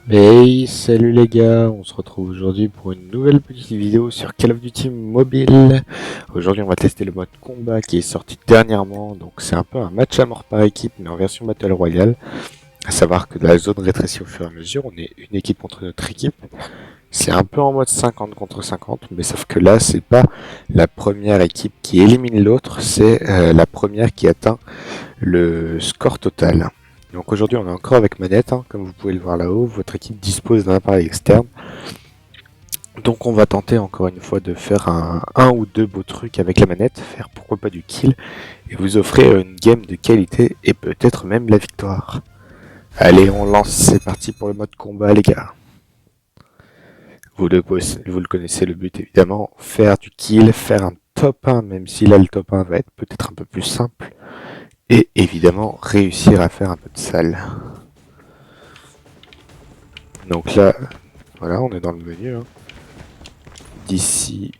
Hey, salut les gars, on se retrouve aujourd'hui pour une nouvelle petite vidéo sur Call of Duty Mobile. Aujourd'hui on va tester le mode combat qui est sorti dernièrement, donc c'est un peu un match à mort par équipe mais en version Battle Royale. À savoir que la zone rétrécit au fur et à mesure, on est une équipe contre notre équipe. C'est un peu en mode 50 contre 50, mais sauf que là c'est pas la première équipe qui élimine l'autre, c'est la première qui atteint le score total. Donc aujourd'hui on est encore avec manette, hein, comme vous pouvez le voir là-haut, votre équipe dispose d'un appareil externe. Donc on va tenter encore une fois de faire un ou deux beaux trucs avec la manette, faire pourquoi pas du kill, et vous offrir une game de qualité et peut-être même la victoire. Allez on lance, c'est parti pour le mode combat les gars. Vous le connaissez, le but évidemment, faire du kill, faire un top 1, même si là le top 1 va être peut-être un peu plus simple. Et évidemment réussir à faire un peu de salle. Donc là, voilà, on est dans le menu. Hein. D'ici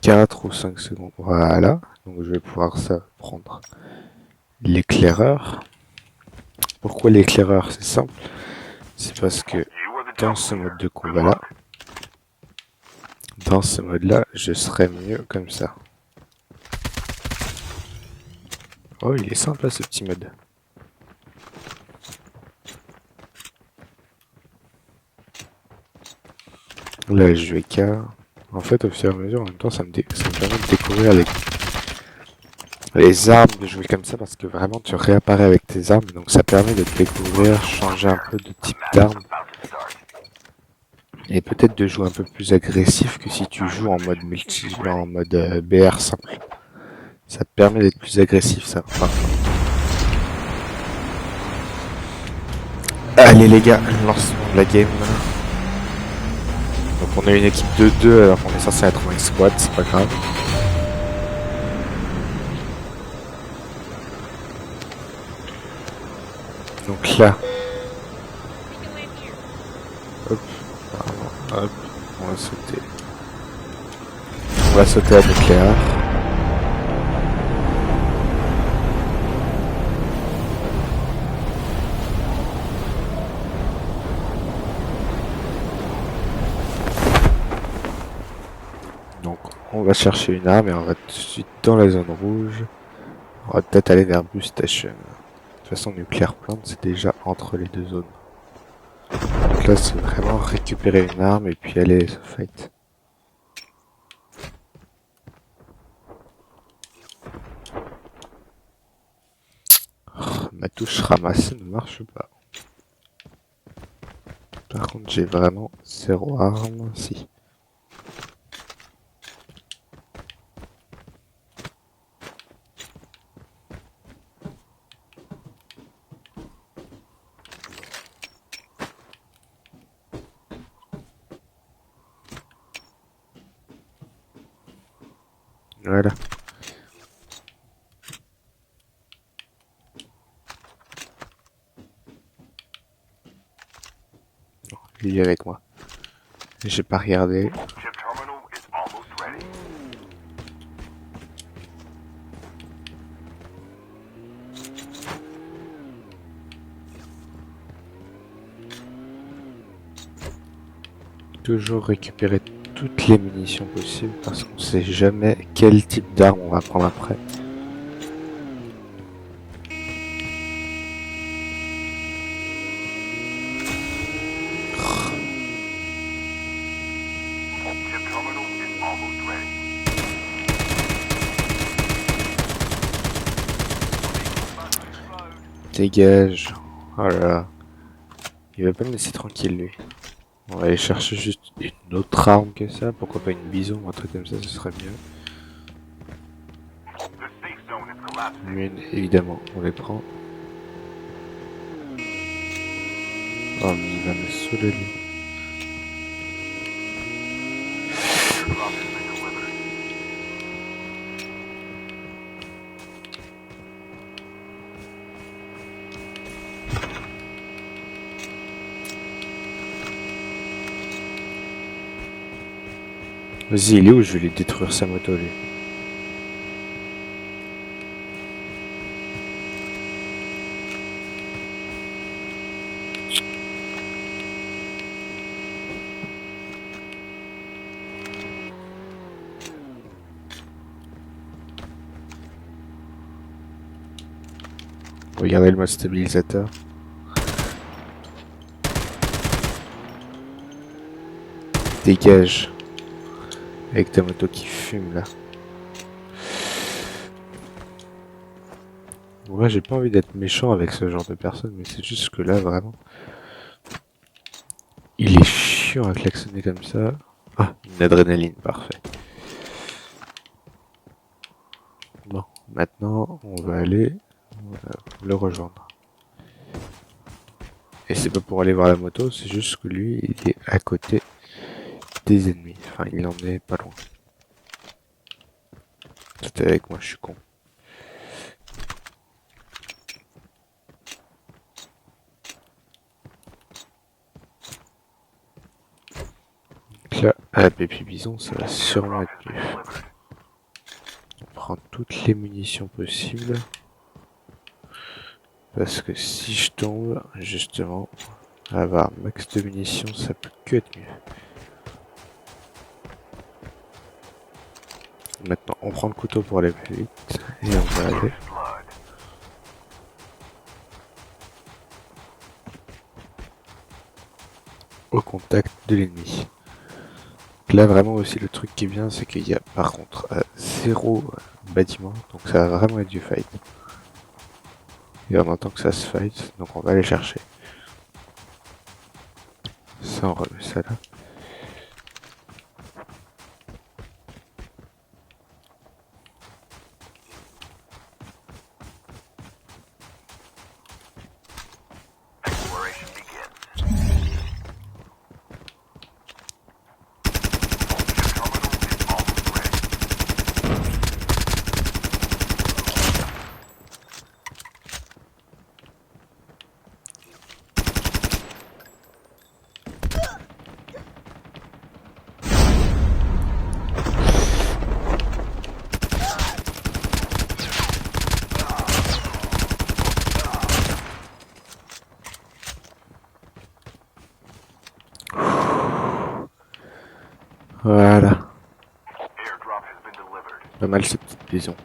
4 ou 5 secondes, voilà. Donc je vais pouvoir ça prendre l'éclaireur. Pourquoi l'éclaireur? C'est simple. C'est parce que dans ce mode de combat là, dans ce mode là, je serais mieux comme ça. Oh, il est sympa ce petit mode. Là, je vais K. En fait, au fur et à mesure, en même temps, ça me permet de découvrir les armes, de jouer comme ça, parce que vraiment, tu réapparais avec tes armes, donc ça permet de te découvrir, changer un peu de type d'arme, et peut-être de jouer un peu plus agressif que si tu joues en mode multi, en mode BR simple. Ça te permet d'être plus agressif, ça, parfois. Allez les gars, lancement de la game. Donc on a une équipe de 2 alors qu'on est censé être en squad, c'est pas grave. Donc là, hop, hop, on va sauter. On va sauter à nucléaire. Donc on va chercher une arme et on va tout de suite dans la zone rouge. On va peut-être aller vers Bus Station. De toute façon, Nuclear Plant, c'est déjà entre les deux zones. Donc là, c'est vraiment récupérer une arme et puis aller se fight. Oh, ma touche ramassée ne marche pas. Par contre, j'ai vraiment zéro arme. Si. Voilà. Il est avec moi. J'ai pas regardé. Toujours récupérer toutes les munitions possibles parce qu'on sait jamais quel type d'arme on va prendre après. Dégage. Oh là là. Il va pas me laisser tranquille lui. On va aller chercher juste une autre arme que ça. Pourquoi pas une bison ou un truc comme ça, ce serait mieux. Mine, évidemment, on les prend. Oh mais il va me saouler lui. Vas-y, il est où? Je vais lui détruire sa moto lui. Regardez le mode stabilisateur. Dégage. Avec ta moto qui fume là. Ouais, j'ai pas envie d'être méchant avec ce genre de personne, mais c'est juste que là, vraiment, il est chiant à klaxonner comme ça. Ah, une adrénaline, parfait. Bon, maintenant, on va aller le rejoindre. Et c'est pas pour aller voir la moto, c'est juste que lui, il est à côté des ennemis. Enfin, il en est pas loin. C'était avec moi, je suis con. Donc là, à la Pépi Bison, ça va sûrement être mieux. On prend toutes les munitions possibles. Parce que si je tombe, justement, avoir max de munitions, ça peut que être mieux. Maintenant, on prend le couteau pour aller plus vite. Et on va aller au contact de l'ennemi. Là, vraiment aussi, le truc qui est bien, c'est qu'il y a par contre zéro bâtiment. Donc ça va vraiment être du fight. Et on entend que ça se fight, donc on va aller chercher. Ça, on remet ça là. Voilà. Pas mal ces petites maisons.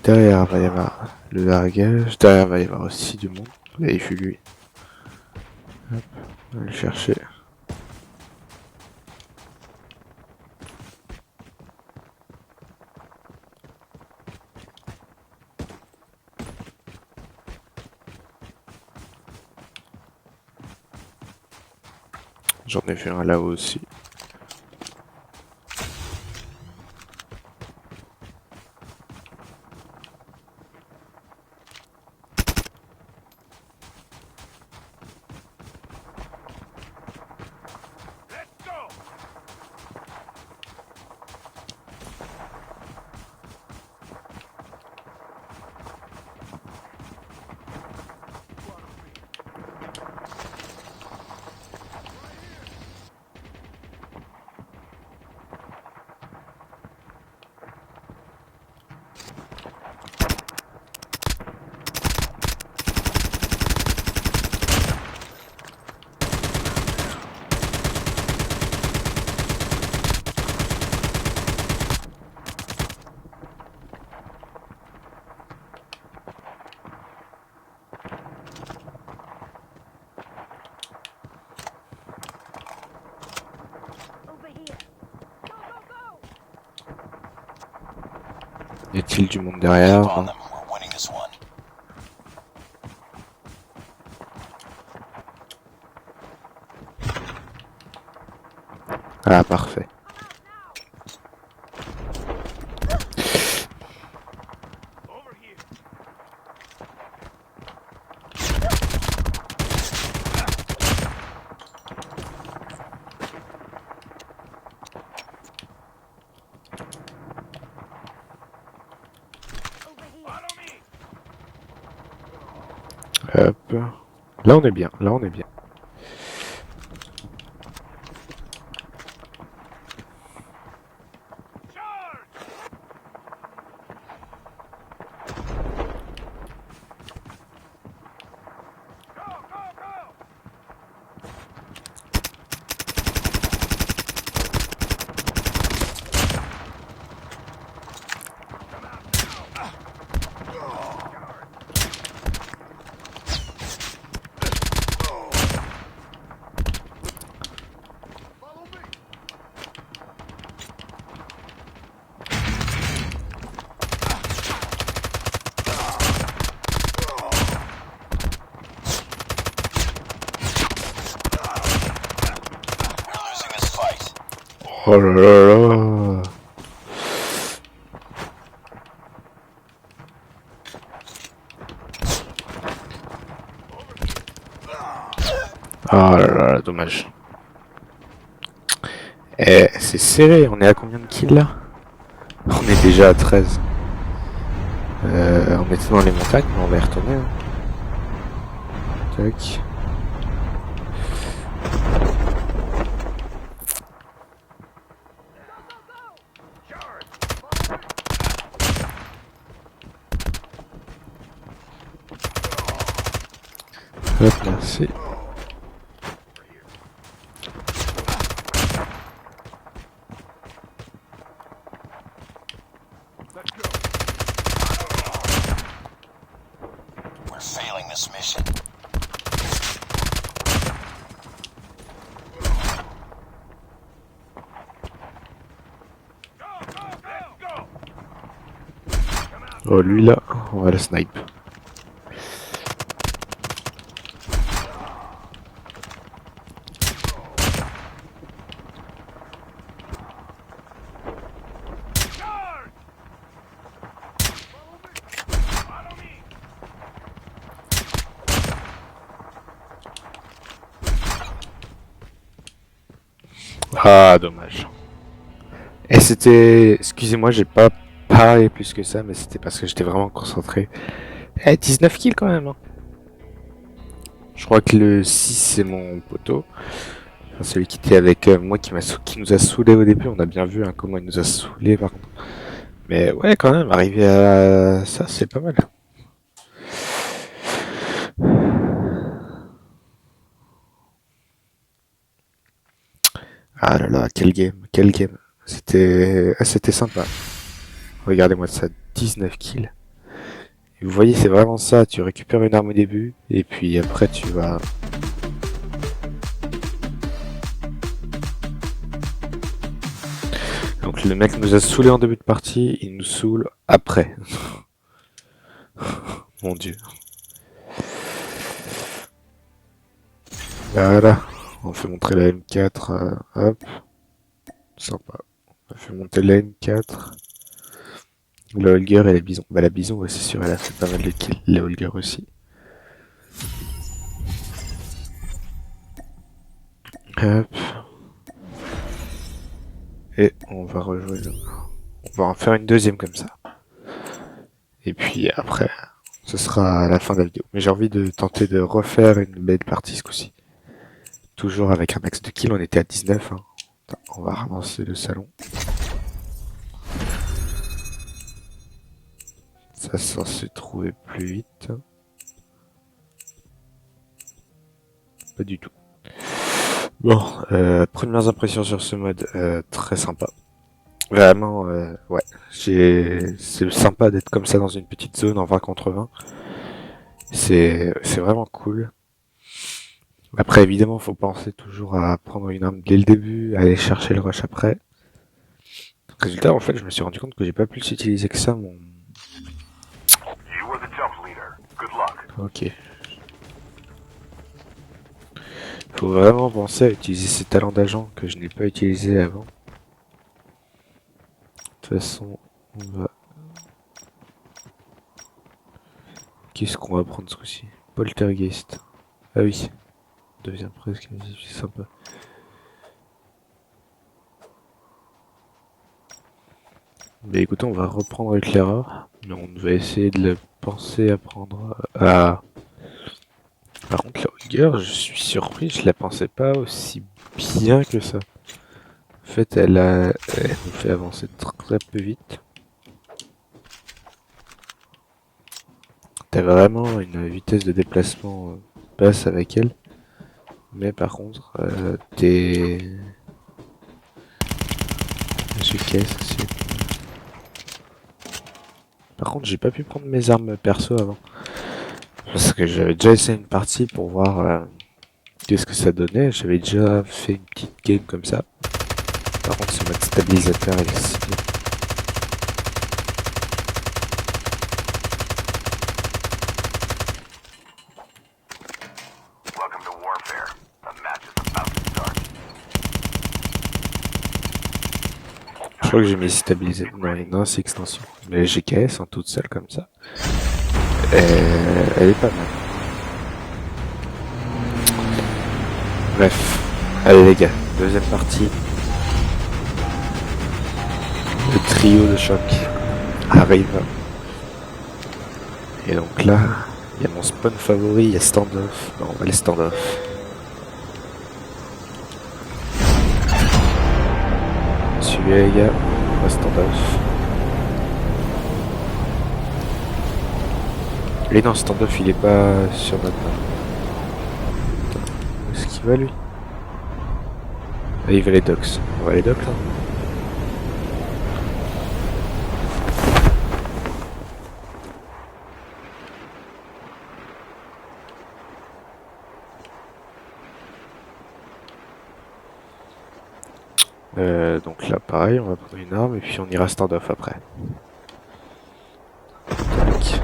Derrière va y avoir le largage. Derrière va y avoir aussi du monde. Là, il fut lui. Hop, on va le chercher. J'en ai fait un là-haut aussi. Y a-t-il du monde derrière? Non. Ah, parfait. Hop. Là, on est bien. Là, on est bien. Oh là là là. Ah là là, dommage. Eh, c'est serré, on est à combien de kills là? On est déjà à 13. On était dans les montagnes, mais on va y retourner. Hein. Tac. Hop, merci. We're failing this mission. Oh, lui là, on va la snipe. Ah, dommage. Et c'était... Excusez-moi, j'ai pas parlé plus que ça, mais c'était parce que j'étais vraiment concentré. Eh, 19 kills quand même. Hein. Je crois que le 6 c'est mon poteau. Enfin, celui qui était avec moi qui nous a saoulé au début. On a bien vu hein, comment il nous a saoulé par contre. Mais ouais, quand même, arriver à ça, c'est pas mal. Ah là là, quel game, quel game. C'était sympa. Regardez-moi ça, 19 kills. Et vous voyez, c'est vraiment ça. Tu récupères une arme au début, et puis après tu vas... Donc le mec nous a saoulé en début de partie, il nous saoule après. Mon dieu. Voilà, on fait montrer la M4, hop, sympa. On fait monter la M4, la Holger et la Bison. Bah la Bison, ouais, c'est sûr, elle a fait pas mal de kills, la Holger aussi. Hop. Et on va rejouer, on va en faire une deuxième comme ça. Et puis après, ce sera à la fin de la vidéo. Mais j'ai envie de tenter de refaire une belle partie ce coup-ci. Toujours avec un max de kills, on était à 19. Hein. On va ramasser le salon. Ça c'est censé trouver plus vite. Pas du tout. Bon, premières impressions sur ce mode, très sympa. Vraiment, ouais, c'est sympa d'être comme ça dans une petite zone en 20 contre 20. C'est vraiment cool. Après, évidemment, faut penser toujours à prendre une arme dès le début, à aller chercher le rush après. Résultat, en fait, je me suis rendu compte que j'ai pas plus utilisé que ça mon... Ok. Faut vraiment penser à utiliser ces talents d'agent que je n'ai pas utilisé avant. De toute façon, on va... Qu'est-ce qu'on va prendre ce coup-ci? Poltergeist. Ah oui. Devient presque c'est sympa. Mais écoutez, on va reprendre l'éclaireur. Mais on va essayer de le penser à prendre à... Par contre, la Holger, je suis surpris, je la pensais pas aussi bien que ça. En fait, elle nous fait avancer très peu vite. T'as vraiment une vitesse de déplacement basse avec elle. Mais par contre, t'es... J'ai caisse aussi. Par contre, j'ai pas pu prendre mes armes perso avant. Parce que j'avais déjà essayé une partie pour voir qu'est-ce que ça donnait. J'avais déjà fait une petite game comme ça. Par contre, ce mode stabilisateur, il est si bien. crois que j'ai mis stabiliser. Non, non, c'est extension. Mais la GKS en toute seule comme ça, elle est pas mal. Bref. Allez les gars, deuxième partie. Le trio de choc arrive. Et donc là, il y a mon spawn favori, il y a standoff. Non, on va aller standoff. Suivez les gars, on va standoff. Et non, standoff il est pas sur notre main. Attends, où est-ce qu'il va lui? Ah, il va les docks. On va les docks là. Donc là pareil, on va prendre une arme et puis on ira standoff après. Tac.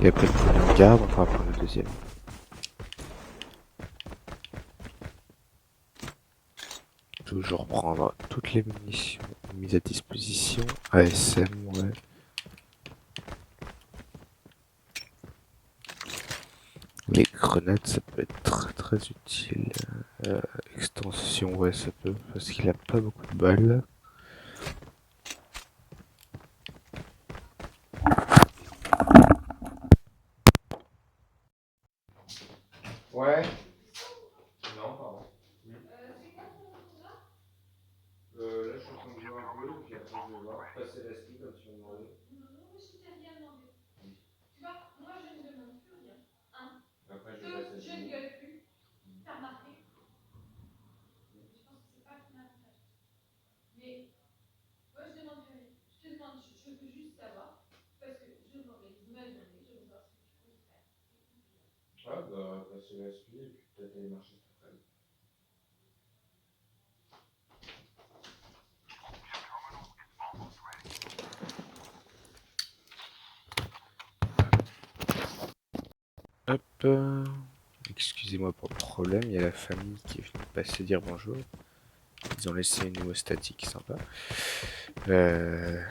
Et après le premier on garde, on va prendre le deuxième. Toujours prendre toutes les munitions mises à disposition. ASM, ouais. Les grenades, ça peut être très très utile. Extension, ouais, ça peut, parce qu'il a pas beaucoup de balles. Ouais. Non, pardon. Là, je suis en train de jouer un peu, puis après, je vais voir. Passer la ski comme tu m'as demandé. Non, je t'ai rien demandé. Oui. Tu vois, moi je ne demande plus rien. Hein. Après, je vais Deux, passer je ne gueule plus. T'as remarqué? Je pense que c'est pas ton avantage. Mais moi je demande plus rien. Je te demande, je veux juste savoir, parce que je m'organise ma journée, je veux voir ce que tu peux faire. Ah, bah, passer la ski et puis peut-être aller marcher cet après-midi. Hop. Excusez-moi pour le problème, il y a la famille qui est venue passer dire bonjour. Ils ont laissé une hémostatique sympa. Ouais,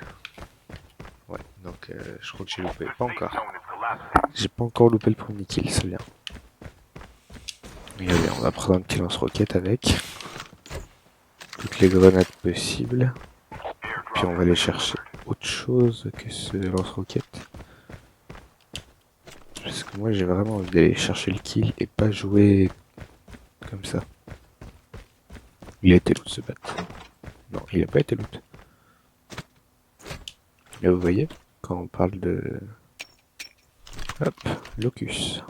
donc je crois que j'ai loupé. Pas encore. J'ai pas encore loupé le premier kill, c'est bien. Regardez, on va prendre un petit lance-roquette avec. Toutes les grenades possibles. Puis on va aller chercher autre chose que ce lance-roquette. Parce que moi j'ai vraiment envie d'aller chercher le kill et pas jouer comme ça. Il a été loot ce bat. Non, il a pas été loot. Là vous voyez, quand on parle de... Hop, locus.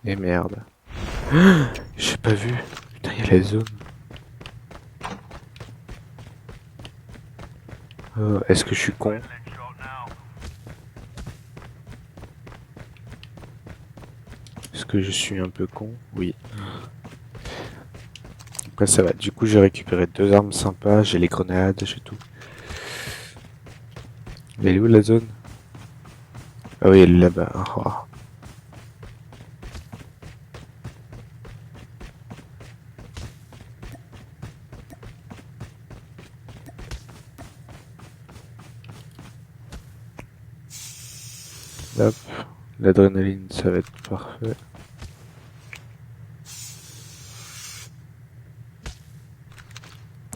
Et merde. J'ai pas vu. Putain, il y a la zone. Est-ce que je suis con? Est-ce que je suis un peu con? Oui. Après ça va. Du coup j'ai récupéré deux armes sympas. J'ai les grenades, j'ai tout. Elle est où la zone? Ah oui, elle est là-bas. Oh. Hop, l'adrénaline, ça va être parfait.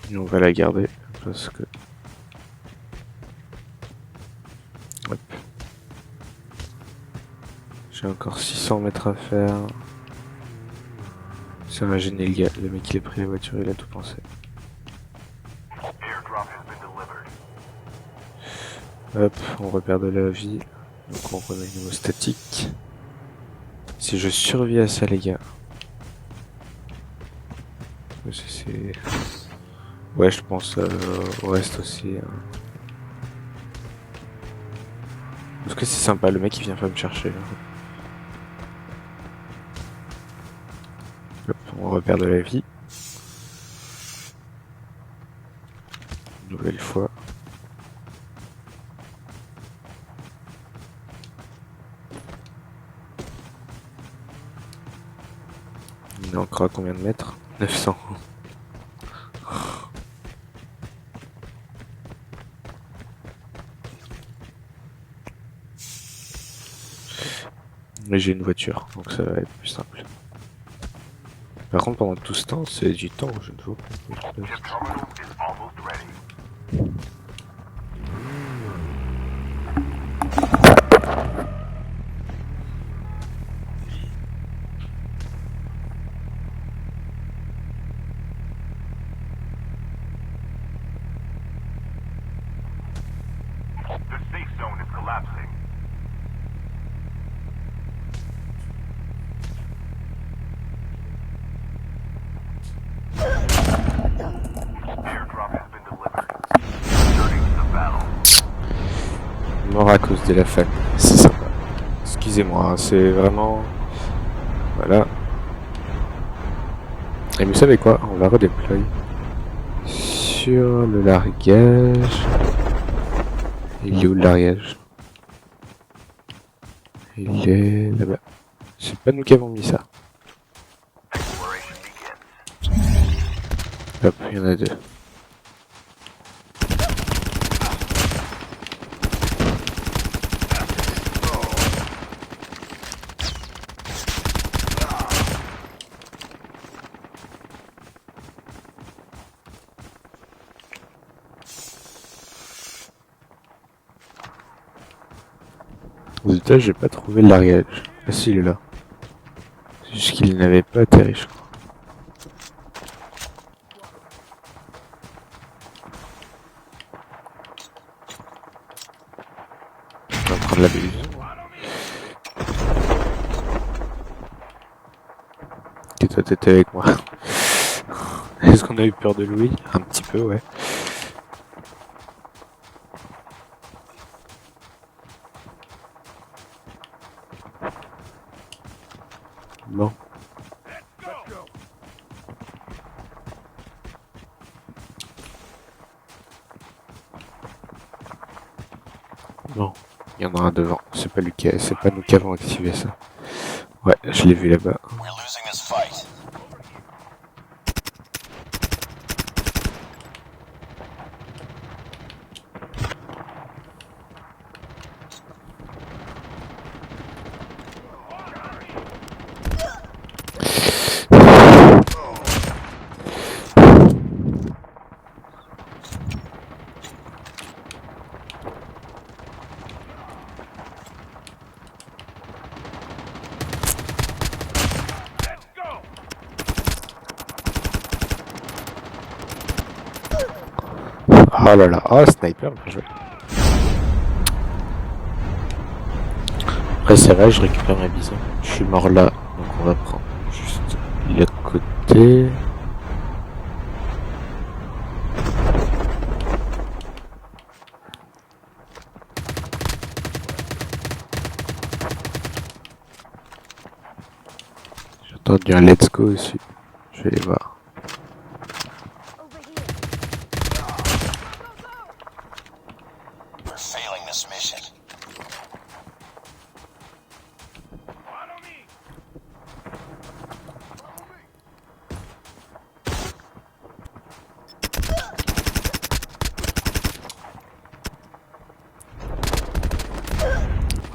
Et on va la garder parce que... Hop. J'ai encore 600 mètres à faire. C'est un génie le gars. Le mec il a pris la voiture, il a tout pensé. Hop, on repère de la vie. Donc on remet une hémostatique. Si je survis à ça les gars. C'est... Ouais, je pense au reste aussi. Hein. Parce que c'est sympa, le mec il vient pas me chercher. Hop, on repère de la vie. Une nouvelle fois. Il est encore à combien de mètres? 900. Mais j'ai une voiture, donc ça va être plus simple. Par contre, pendant tout ce temps, c'est du temps où je ne vois pas. The safe zone is collapsing. Airdrop has been delivered. Returning to the battle. Mort à cause de la famille, c'est sympa. Excusez-moi, hein, c'est vraiment... Voilà. Et vous savez quoi? On va redéployer sur le largage. Il est où le largage? Il est là-bas. C'est pas nous qui avons mis ça. Exploration begins. Hop, il y en a deux. Aux étages, j'ai pas trouvé le largage. Ah si, il est là. C'est juste qu'il n'avait pas atterri, je crois. On va prendre la buse. Et toi, t'étais avec moi. Est-ce qu'on a eu peur de Louis? Un petit peu, ouais. Bon. Bon, il y en a un devant. C'est pas lui qui a... c'est pas nous qui avons activé ça. Ouais, je l'ai vu là-bas. We're losing this fight. Oh là là, oh sniper, bien joué. Après c'est vrai, je récupère mes bisons. Je suis mort là, donc on va prendre juste le côté. J'ai entendu un let's go aussi. Je vais les voir. We're failing this mission.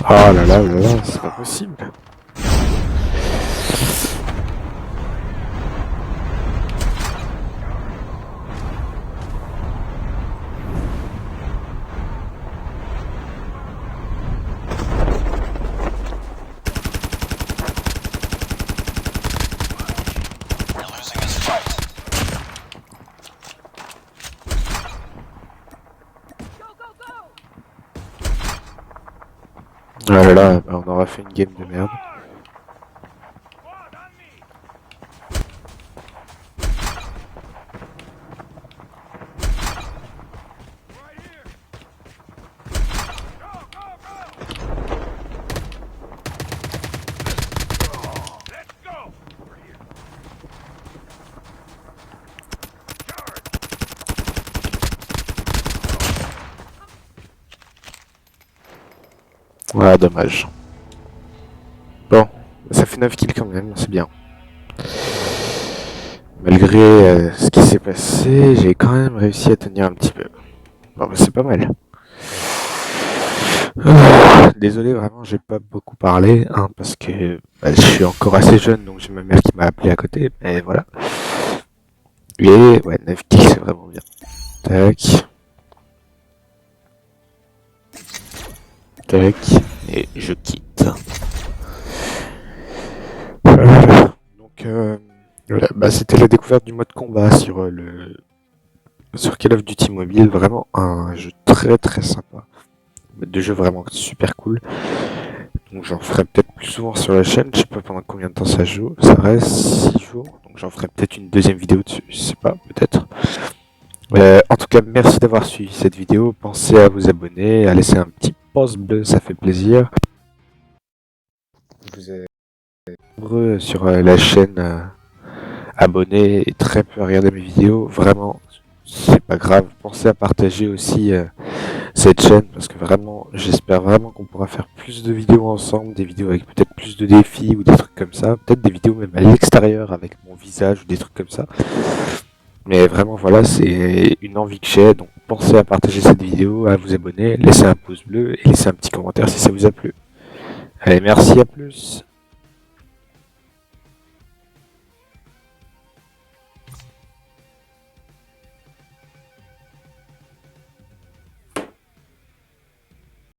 Oh là là là là, c'est pas possible. We're losing this fight. Oh là là, bah, on aura fait une game de merde. Ouais, dommage. Bon, ça fait 9 kills quand même, c'est bien. Malgré ce qui s'est passé, j'ai quand même réussi à tenir un petit peu. Bon, bah, c'est pas mal. Désolé, vraiment, j'ai pas beaucoup parlé, hein, parce que je suis encore assez jeune, donc j'ai ma mère qui m'a appelé à côté, mais voilà. Et ouais, 9 kills, c'est vraiment bien. Tac, tac, et je quitte. Donc, voilà, c'était la découverte du mode combat sur Call of Duty Mobile, vraiment un jeu très très sympa. Mode de jeu vraiment super cool. Donc j'en ferai peut-être plus souvent sur la chaîne, je sais pas pendant combien de temps ça joue, ça reste 6 jours, donc j'en ferai peut-être une deuxième vidéo dessus, je sais pas, peut-être. En tout cas, merci d'avoir suivi cette vidéo, pensez à vous abonner, à laisser un petit pouce bleu, ça fait plaisir. Vous êtes nombreux sur la chaîne abonnés et très peu à regarder mes vidéos, vraiment, c'est pas grave, pensez à partager aussi cette chaîne parce que vraiment j'espère vraiment qu'on pourra faire plus de vidéos ensemble, des vidéos avec peut-être plus de défis ou des trucs comme ça, peut-être des vidéos même à l'extérieur avec mon visage ou des trucs comme ça. Mais vraiment voilà, c'est une envie que j'ai, donc pensez à partager cette vidéo, à vous abonner, laissez un pouce bleu et laissez un petit commentaire si ça vous a plu. Allez, merci, à plus.